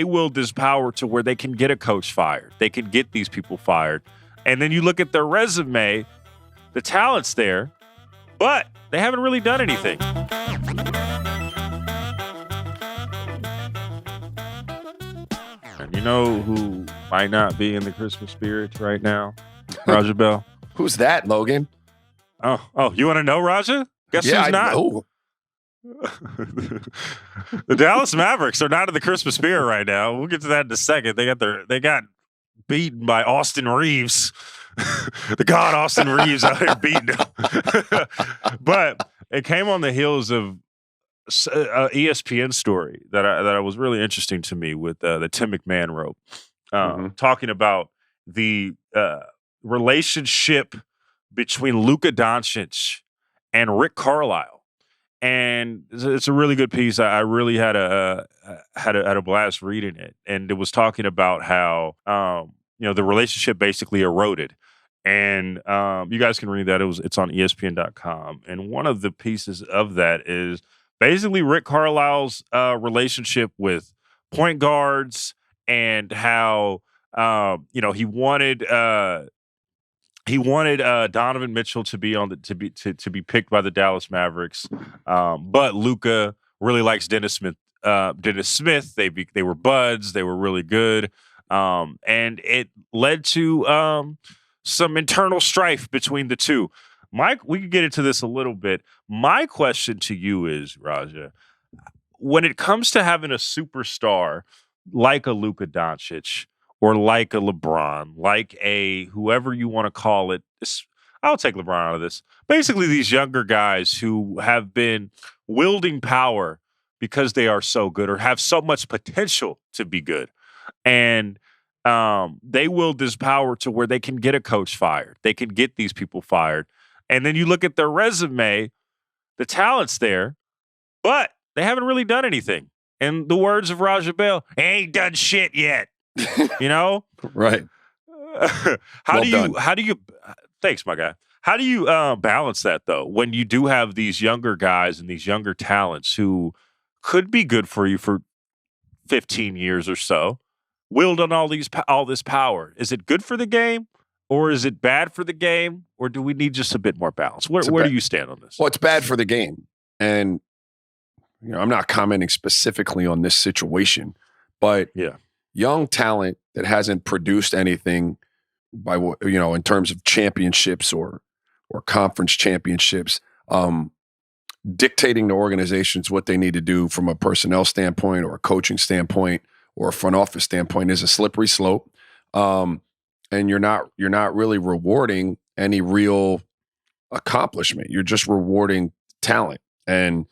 they wield this power to where they can get a coach fired. They can get these people fired. And then you look at their resume, the talent's there, but they haven't really done anything. And you know who might not be in the Christmas spirit right now? Raja Bell. Who's that, Logan? Oh, you want to know, Raja? Guess who's not? Know. The Dallas Mavericks are not in the Christmas spirit right now. We'll get to that in a second. They got beaten by Austin Reeves. The god Austin Reeves out here beating them. But it came on the heels of an ESPN story that I was really interesting to me with that Tim McMahon wrote, talking about the relationship between Luka Doncic and Rick Carlisle. And it's a really good piece. I really had a blast reading it, and it was talking about how the relationship basically eroded. And you guys can read that. It's on ESPN.com. And one of the pieces of that is basically Rick Carlisle's relationship with point guards and how he wanted Donovan Mitchell to be to be picked by the Dallas Mavericks, but Luka really likes Dennis Smith. They were buds. They were really good, and it led to some internal strife between the two. Mike, we could get into this a little bit. My question to you is, Raja, when it comes to having a superstar like a Luka Doncic, or like a LeBron, like a whoever you want to call it. I'll take LeBron out of this. Basically, these younger guys who have been wielding power because they are so good or have so much potential to be good. And they wield this power to where they can get a coach fired. They can get these people fired. And then you look at their resume, the talent's there, but they haven't really done anything. In the words of Raja Bell, ain't done shit yet. You know? Right. How do you thanks, my guy. How do you balance that though when you do have these younger guys and these younger talents who could be good for you for 15 years or so, wield on all this power? Is it good for the game or is it bad for the game, or do we need just a bit more balance? Where do you stand on this? Well, it's bad for the game. And I'm not commenting specifically on this situation, but young talent that hasn't produced anything in terms of championships or conference championships, dictating to organizations what they need to do from a personnel standpoint or a coaching standpoint or a front office standpoint is a slippery slope. And you're not really rewarding any real accomplishment. You're just rewarding talent. And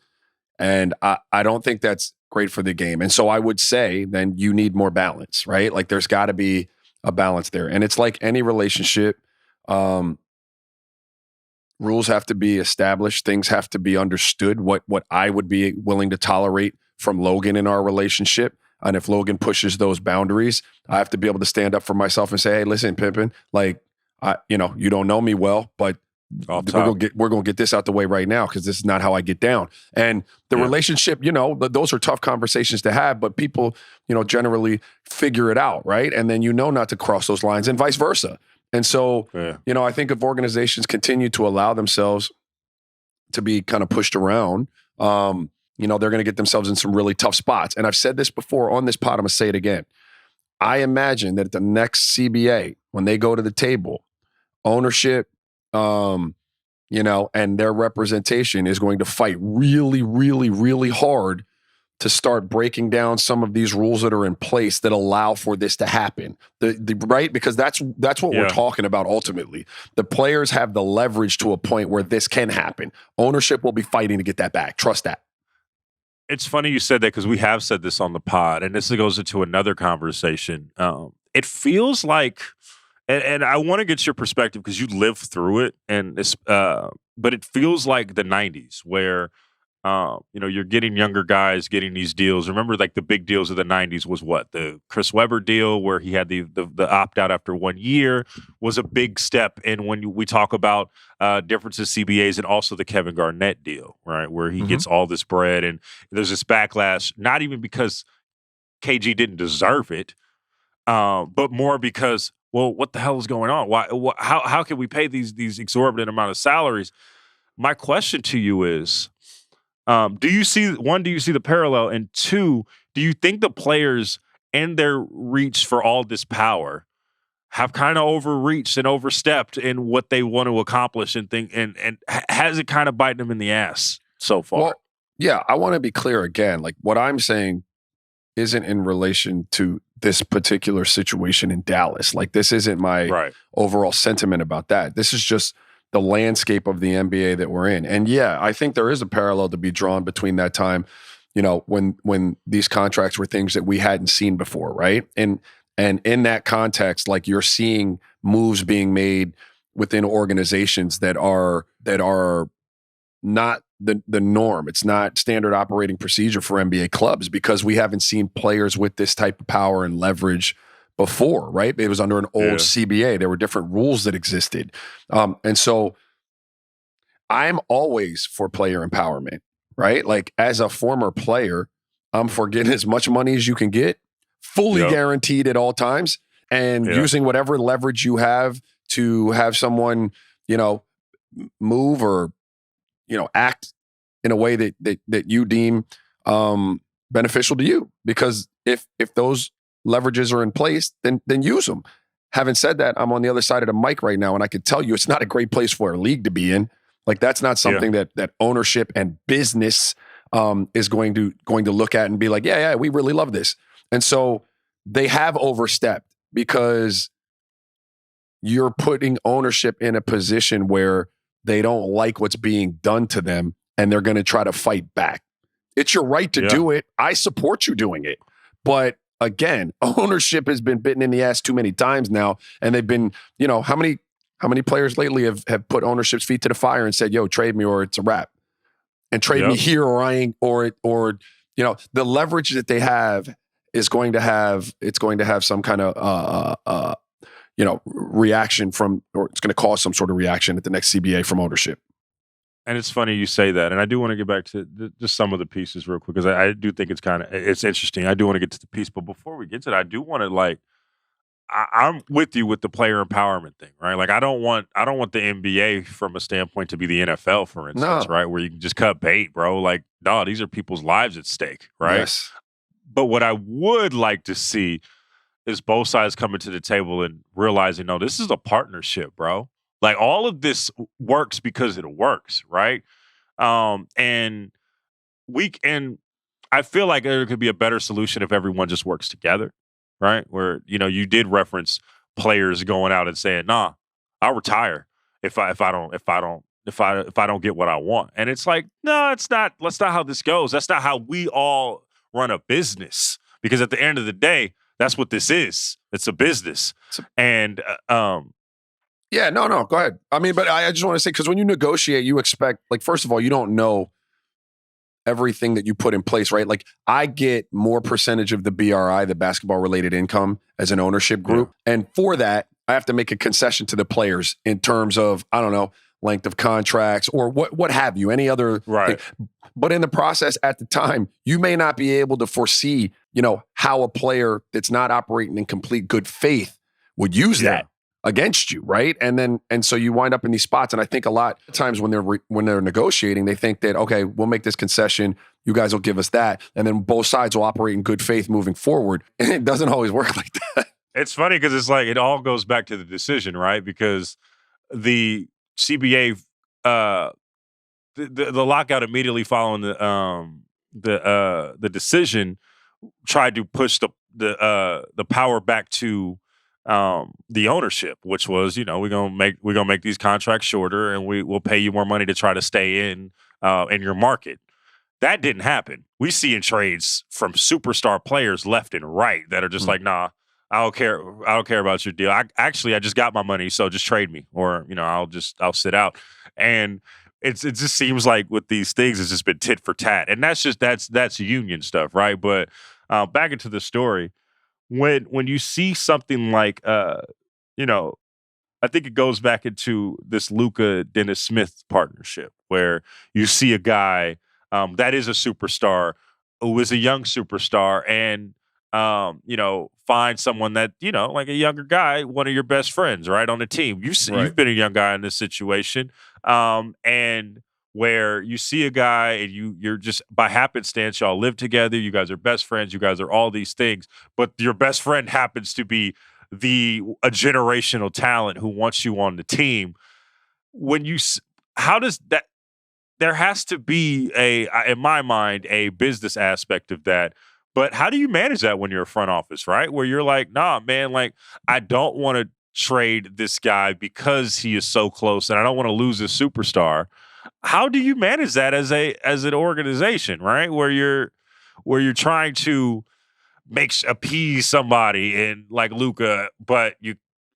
I don't think that's great for the game. And so I would say then you need more balance, right? Like there's got to be a balance there. And it's like any relationship, rules have to be established. Things have to be understood. What I would be willing to tolerate from Logan in our relationship. And if Logan pushes those boundaries, I have to be able to stand up for myself and say, hey, listen, Pimpin, like, you don't know me well, but we're gonna get this out the way right now because this is not how I get down. And the relationship, those are tough conversations to have, but people, generally figure it out, right? And then not to cross those lines, and vice versa. And so, I think if organizations continue to allow themselves to be kind of pushed around, they're going to get themselves in some really tough spots. And I've said this before on this pod, I'm gonna say it again. I imagine that at the next CBA, when they go to the table, ownership, and their representation is going to fight really, really, really hard to start breaking down some of these rules that are in place that allow for this to happen. Right? Because that's what we're talking about ultimately. The players have the leverage to a point where this can happen. Ownership will be fighting to get that back. Trust that. It's funny you said that because we have said this on the pod, and this goes into another conversation. It feels like, and I want to get your perspective because you lived through it, but it feels like the 90s where, you're getting younger guys getting these deals. Remember, like the big deals of the 90s was what? The Chris Webber deal where he had the opt-out after 1 year was a big step. And when we talk about differences, CBAs, and also the Kevin Garnett deal, right, where he gets all this bread and there's this backlash, not even because KG didn't deserve it, but more because, well, what the hell is going on? How can we pay these exorbitant amount of salaries? My question to you is, do you see the parallel, and two, do you think the players in their reach for all this power have kind of overreached and overstepped in what they want to accomplish and think, and has it kind of biting them in the ass so far? Well, yeah, I want to be clear again. Like what I'm saying isn't in relation to this particular situation in Dallas. Like this isn't my overall sentiment about that. This is just the landscape of the NBA that we're in. And yeah, I think there is a parallel to be drawn between that time, when these contracts were things that we hadn't seen before, right? And in that context, like you're seeing moves being made within organizations that are not the norm. It's not standard operating procedure for NBA clubs because we haven't seen players with this type of power and leverage before, right? It was under an old CBA. There were different rules that existed. And so I'm always for player empowerment, right? Like as a former player, I'm for getting as much money as you can get, fully guaranteed at all times, and using whatever leverage you have to have someone, move or, act in a way that you deem beneficial to you. Because if those leverages are in place, then use them. Having said that, I'm on the other side of the mic right now, and I can tell you it's not a great place for a league to be in. Like that's not something that ownership and business is going to look at and be like, yeah, we really love this. And so they have overstepped because you're putting ownership in a position where they don't like what's being done to them, and they're going to try to fight back. It's your right to do it. I support you doing it. But again, ownership has been bitten in the ass too many times now, and they've been, how many players lately have put ownership's feet to the fire and said, yo, trade me or it's a wrap. And trade me here or I ain't, or the leverage that they have is going to have some kind of reaction from, or it's going to cause some sort of reaction at the next CBA from ownership. And it's funny you say that, and I do want to get back to just some of the pieces real quick because I do think it's interesting. I do want to get to the piece, but before we get to that, I do want to I'm with you with the player empowerment thing, right? Like I don't want the NBA from a standpoint to be the NFL, for instance, right? Where you can just cut bait, bro. Like, no, these are people's lives at stake, right? Yes. But what I would like to see is both sides coming to the table and realizing, no, this is a partnership, bro. Like all of this works because it works, right? And I feel like there could be a better solution if everyone just works together, right? Where you did reference players going out and saying, "Nah, I'll retire if I don't get what I want." And it's like, no, it's not. That's not how this goes. That's not how we all run a business. Because at the end of the day, that's what this is. It's a business. And yeah, no, go ahead. I mean, but I just want to say, because when you negotiate, you expect, like, first of all, you don't know everything that you put in place, right? Like, I get more percentage of the BRI, the basketball related income, as an ownership group. Yeah. And for that, I have to make a concession to the players in terms of, I don't know, length of contracts or what have you, any other thing. But in the process at the time, you may not be able to foresee, how a player that's not operating in complete good faith would use that against you, right? And so you wind up in these spots. And I think a lot of times when they're negotiating, they think that, okay, we'll make this concession, you guys will give us that, and then both sides will operate in good faith moving forward. And it doesn't always work like that. It's funny because it's like it all goes back to the decision, right? Because the CBA, the lockout immediately following the decision tried to push the power back to the ownership, which was, we're gonna make these contracts shorter and we'll pay you more money to try to stay in your market. That didn't happen. We see in trades from superstar players left and right that are just like, nah, I don't care about your deal. I just got my money, so just trade me, or I'll sit out. And it just seems like with these things, it's just been tit for tat, and that's union stuff, right? But back into the story, when you see something like, I think it goes back into this Luka Dennis Smith partnership, where you see a guy that is a superstar who is a young superstar, and find someone that, like a younger guy, one of your best friends, right, on the team. You've been a young guy in this situation. And where you see a guy and you're just by happenstance, y'all live together, you guys are best friends, you guys are all these things, but your best friend happens to be a generational talent who wants you on the team. When you how does that there has to be in my mind, a business aspect of that. But how do you manage that when you're a front office, right? Where you're like, nah, man, like I don't want to trade this guy because he is so close and I don't want to lose this superstar. How do you manage that as an organization, right? Where you're trying to appease somebody and like Luka, but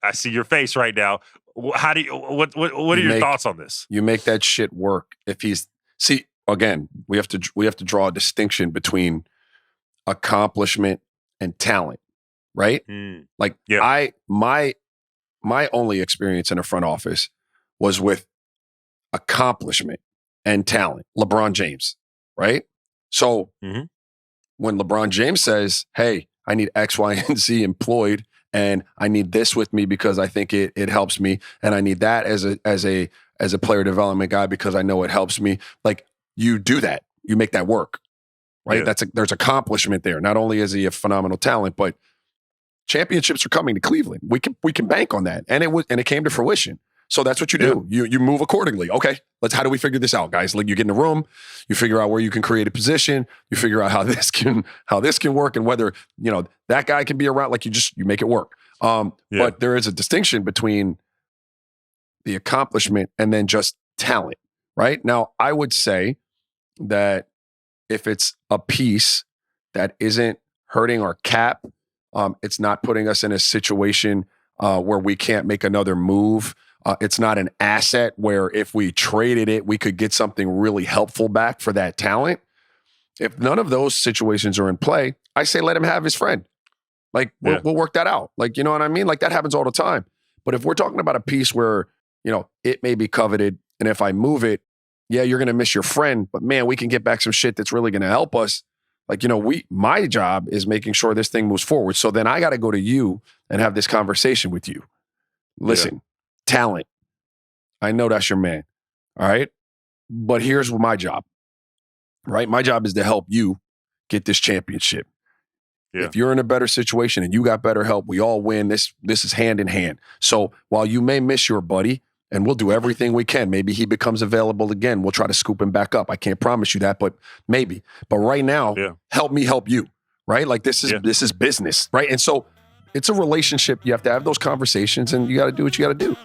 I see your face right now. How do you what are your thoughts on this? You make that shit work. Again, we have to draw a distinction between accomplishment and talent, right? Like my only experience in a front office was with accomplishment and talent. LeBron James, right? So when LeBron James says, "Hey, I need X, Y, and Z employed, and I need this with me because I think it helps me, and I need that as a player development guy because I know it helps me." Like you do that, you make that work, right? Yeah. There's accomplishment there. Not only is he a phenomenal talent, but championships are coming to Cleveland. We can bank on that, and it came to fruition. So that's what you do. You move accordingly. Okay, how do we figure this out, guys? Like you get in the room, you figure out where you can create a position, you figure out how this can work, and whether that guy can be around. Like you make it work. But there is a distinction between the accomplishment and then just talent, right? Now, I would say that if it's a piece that isn't hurting our cap, it's not putting us in a situation where we can't make another move. It's not an asset where if we traded it, we could get something really helpful back for that talent. If none of those situations are in play, I say let him have his friend. Like we'll work that out. Like, you know what I mean? Like that happens all the time. But if we're talking about a piece where, it may be coveted, and if I move it, you're going to miss your friend, but man, we can get back some shit that's really going to help us. Like, my job is making sure this thing moves forward. So then I got to go to you and have this conversation with you. Listen, talent. I know that's your man. All right. But here's my job, right? My job is to help you get this championship. Yeah. If you're in a better situation and you got better help, we all win. This is hand in hand. So while you may miss your buddy, and we'll do everything we can, maybe he becomes available again. We'll try to scoop him back up. I can't promise you that, but maybe. But right now, help me help you, right? Like this is business, right? And so it's a relationship. You have to have those conversations, and you got to do what you got to do.